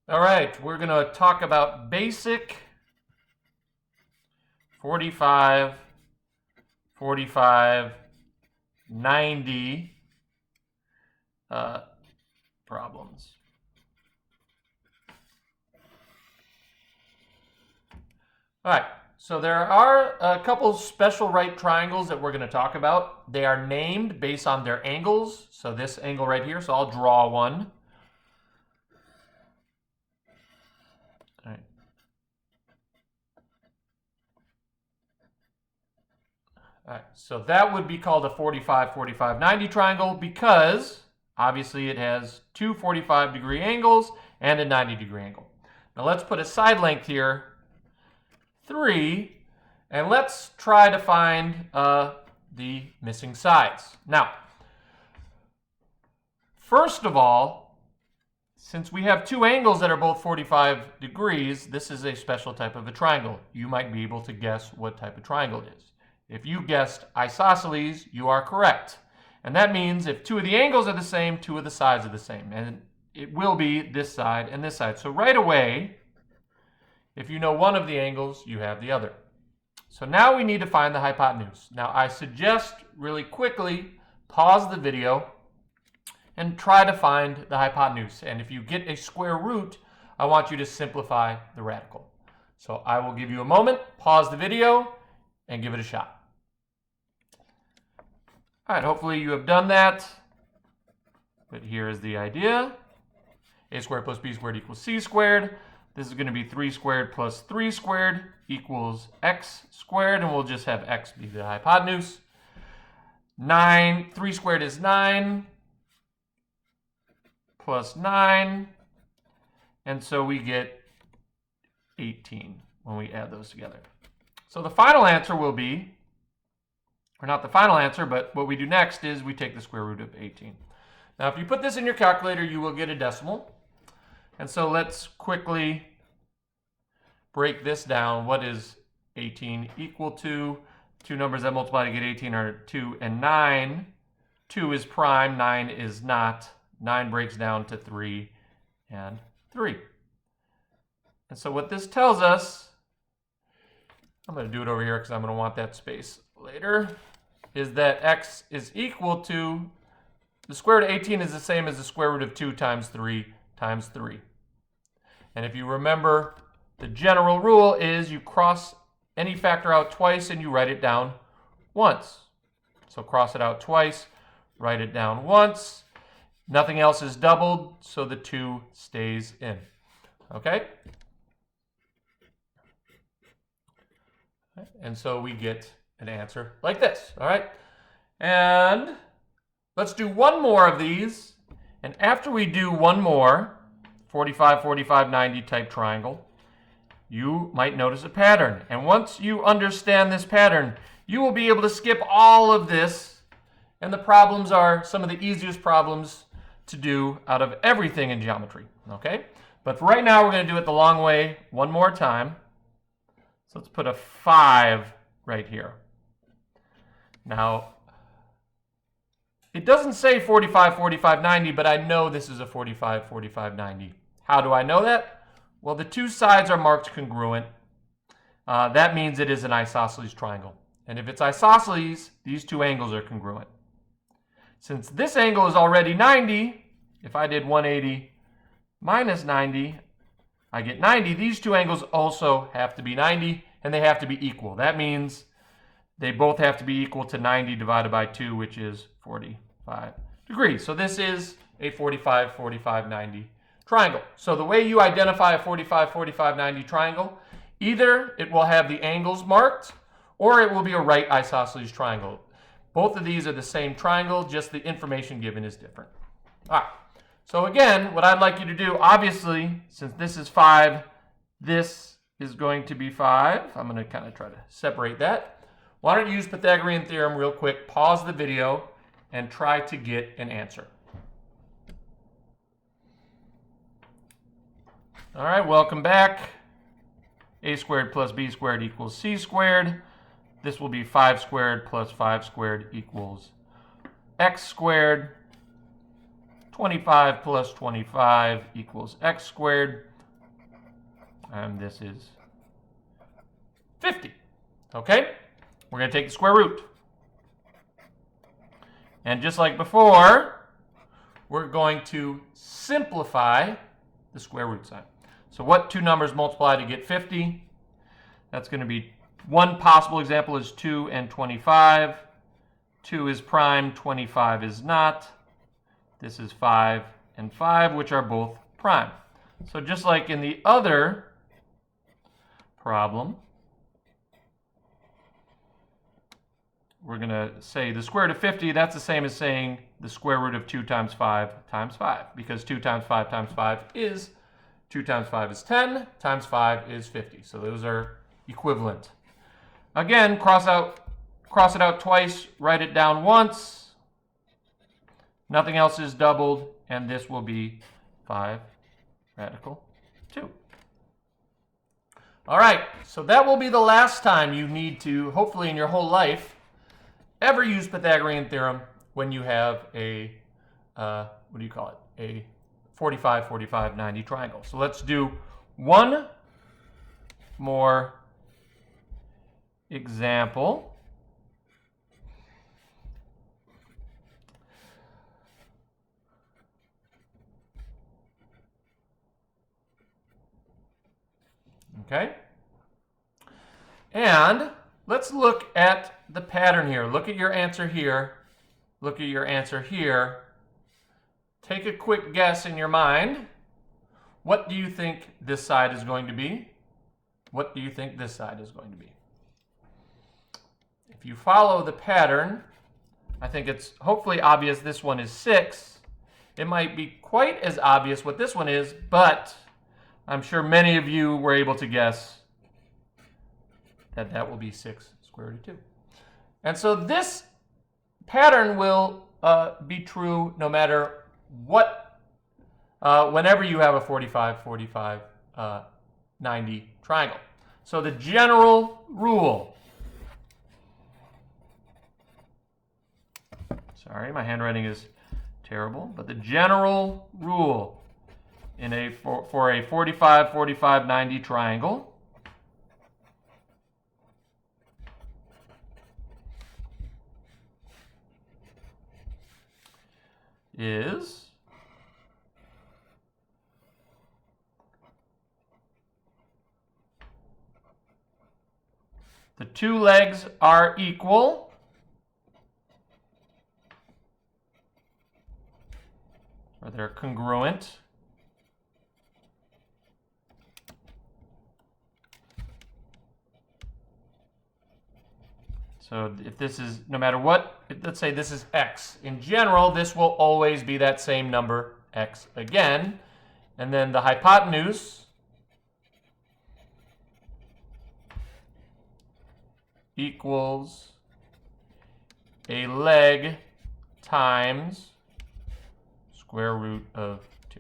All right, we're going to talk about basic 45, 45, 90 problems. All right, so there are a couple special right triangles that we're going to talk about. They are named based on their angles. So this angle right here, so I'll draw one. All right. All right, so that would be called a 45, 45, 90 triangle because obviously it has two 45-degree angles and a 90-degree angle. Now let's put a side length here, 3, and let's try to find the missing sides. Now, first of all, since we have two angles that are both 45 degrees, this is a special type of a triangle. You might be able to guess what type of triangle it is. If you guessed isosceles, you are correct. And that means if two of the angles are the same, two of the sides are the same. And it will be this side and this side. So right away, if you know one of the angles, you have the other. So now we need to find the hypotenuse. Now I suggest really quickly pause the video and try to find the hypotenuse. And if you get a square root, I want you to simplify the radical. So I will give you a moment, pause the video, and give it a shot. All right, hopefully you have done that. But here is the idea. A squared plus b squared equals c squared. This is going to be 3 squared plus 3 squared equals x squared, and we'll just have x be the hypotenuse. 3 squared is 9 plus 9, and so we get 18 when we add those together. So the final answer will be, or not the final answer, but what we do next is we take the square root of 18. Now if you put this in your calculator, you will get a decimal. And so let's quickly break this down. What is 18 equal to? Two numbers that multiply to get 18 are 2 and 9. 2 is prime, 9 is not. 9 breaks down to 3 and 3. And so what this tells us, I'm going to do it over here because I'm going to want that space later, is that x is equal to, the square root of 18 is the same as the square root of 2 times 3 times 3. And if you remember, the general rule is you cross any factor out twice and you write it down once. So cross it out twice, write it down once. Nothing else is doubled, so the 2 stays in. Okay? And so we get an answer like this. All right? And let's do one more of these. And after we do one more, 45, 45, 90 type triangle, you might notice a pattern. And once you understand this pattern, you will be able to skip all of this. And the problems are some of the easiest problems to do out of everything in geometry. Okay? But for right now, we're going to do it the long way one more time. So let's put a 5 right here. Now, it doesn't say 45, 45, 90, but I know this is a 45, 45, 90. How do I know that? Well, the two sides are marked congruent. That means it is an isosceles triangle. And if it's isosceles, these two angles are congruent. Since this angle is already 90, if I did 180 minus 90, I get 90. These two angles also have to be 90, and they have to be equal. That means they both have to be equal to 90 divided by 2, which is 45 degrees. So this is a 45, 45, 90 triangle. So the way you identify a 45, 45, 90 triangle, either it will have the angles marked, or it will be a right isosceles triangle. Both of these are the same triangle, just the information given is different. All right. So again, what I'd like you to do, obviously, since this is 5, this is going to be 5. I'm going to kind of try to separate that. Why don't you use Pythagorean theorem real quick, pause the video, and try to get an answer. All right, welcome back. A squared plus b squared equals c squared. This will be 5 squared plus 5 squared equals x squared. 25 plus 25 equals x squared. and this is 50. Okay? We're going to take the square root. And just like before, we're going to simplify the square root sign. So what two numbers multiply to get 50? That's going to be, one possible example is 2 and 25. 2 is prime, 25 is not. This is 5 and 5, which are both prime. So just like in the other problem, we're going to say the square root of 50, that's the same as saying the square root of 2 times 5 times 5, because 2 times 5 times 5 is 2 times 5 is 10, times 5 is 50. So those are equivalent. Again, cross it out twice, write it down once. Nothing else is doubled, and this will be 5 radical 2. All right, so that will be the last time you need to, hopefully in your whole life, ever use Pythagorean theorem when you have a, what do you call it? A 45, 45, 90 triangle. So let's do one more example. Okay? And let's look at the pattern here. Look at your answer here. Look at your answer here. Take a quick guess in your mind. What do you think this side is going to be? What do you think this side is going to be? If you follow the pattern, I think it's hopefully obvious this one is 6. It might be quite as obvious what this one is, but I'm sure many of you were able to guess that that will be 6 square root of 2. And so this pattern will be true no matter what, whenever you have a 45, 45, 90 triangle. So the general rule, sorry, my handwriting is terrible, but the general rule in for a 45, 45, 90 triangle is the two legs are equal, or they're congruent. So if this is, no matter what, let's say this is x. In general, this will always be that same number, x again. And then the hypotenuse equals a leg times square root of 2.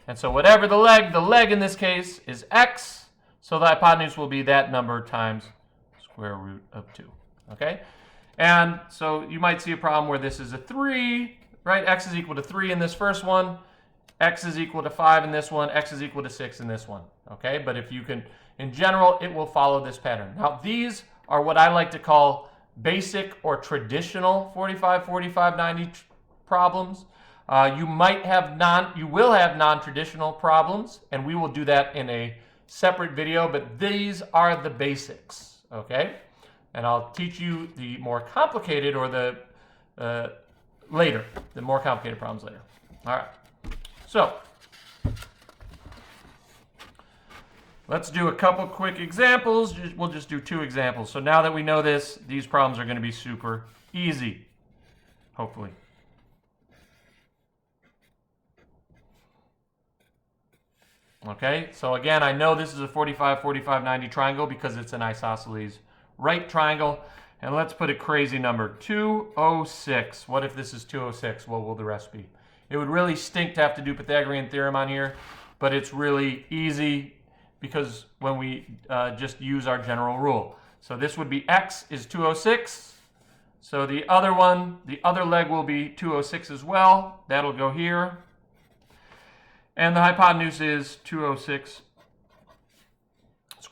And so whatever the leg in this case is x, so the hypotenuse will be that number times square root of 2. Okay? And so you might see a problem where this is a 3, right? X is equal to 3 in this first one. X is equal to 5 in this one. X is equal to 6 in this one. Okay? But if you can, in general, it will follow this pattern. Now, these are what I like to call basic or traditional 45, 45, 90 problems. You will have non-traditional problems, and we will do that in a separate video, but these are the basics, okay? And I'll teach you the more complicated or the more complicated problems later. All right. So let's do a couple quick examples. We'll just do 2 examples. So now that we know this, these problems are going to be super easy, hopefully. Okay, so again, I know this is a 45, 45, 90 triangle because it's an isosceles right triangle. And let's put a crazy number, 206. What if this is 206? What will the rest be? It would really stink to have to do Pythagorean theorem on here, but it's really easy because when we just use our general rule. So this would be x is 206. So the other one, the other leg will be 206 as well. That'll go here. And the hypotenuse is 206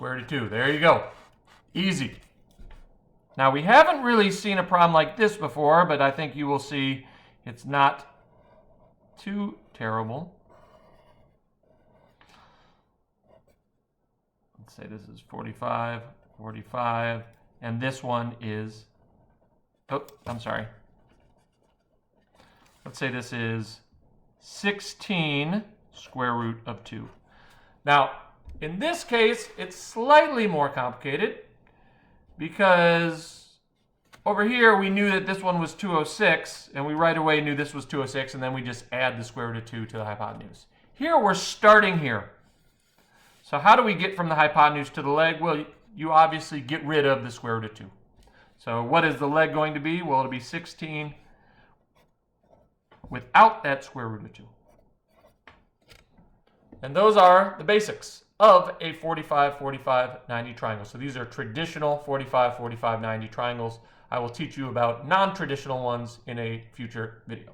square root of 2. There you go. Easy. Now, we haven't really seen a problem like this before, but I think you will see it's not too terrible. Let's say this is 45, 45, and this one is, oh, I'm sorry. Let's say this is 16 square root of 2. Now, in this case, it's slightly more complicated because over here we knew that this one was 206, and we right away knew this was 206, and then we just add the square root of 2 to the hypotenuse. Here we're starting here. So how do we get from the hypotenuse to the leg? Well, you obviously get rid of the square root of 2. So what is the leg going to be? Well, it'll be 16 without that square root of 2. And those are the basics of a 45, 45, 90 triangle. So these are traditional 45, 45, 90 triangles. I will teach you about non-traditional ones in a future video.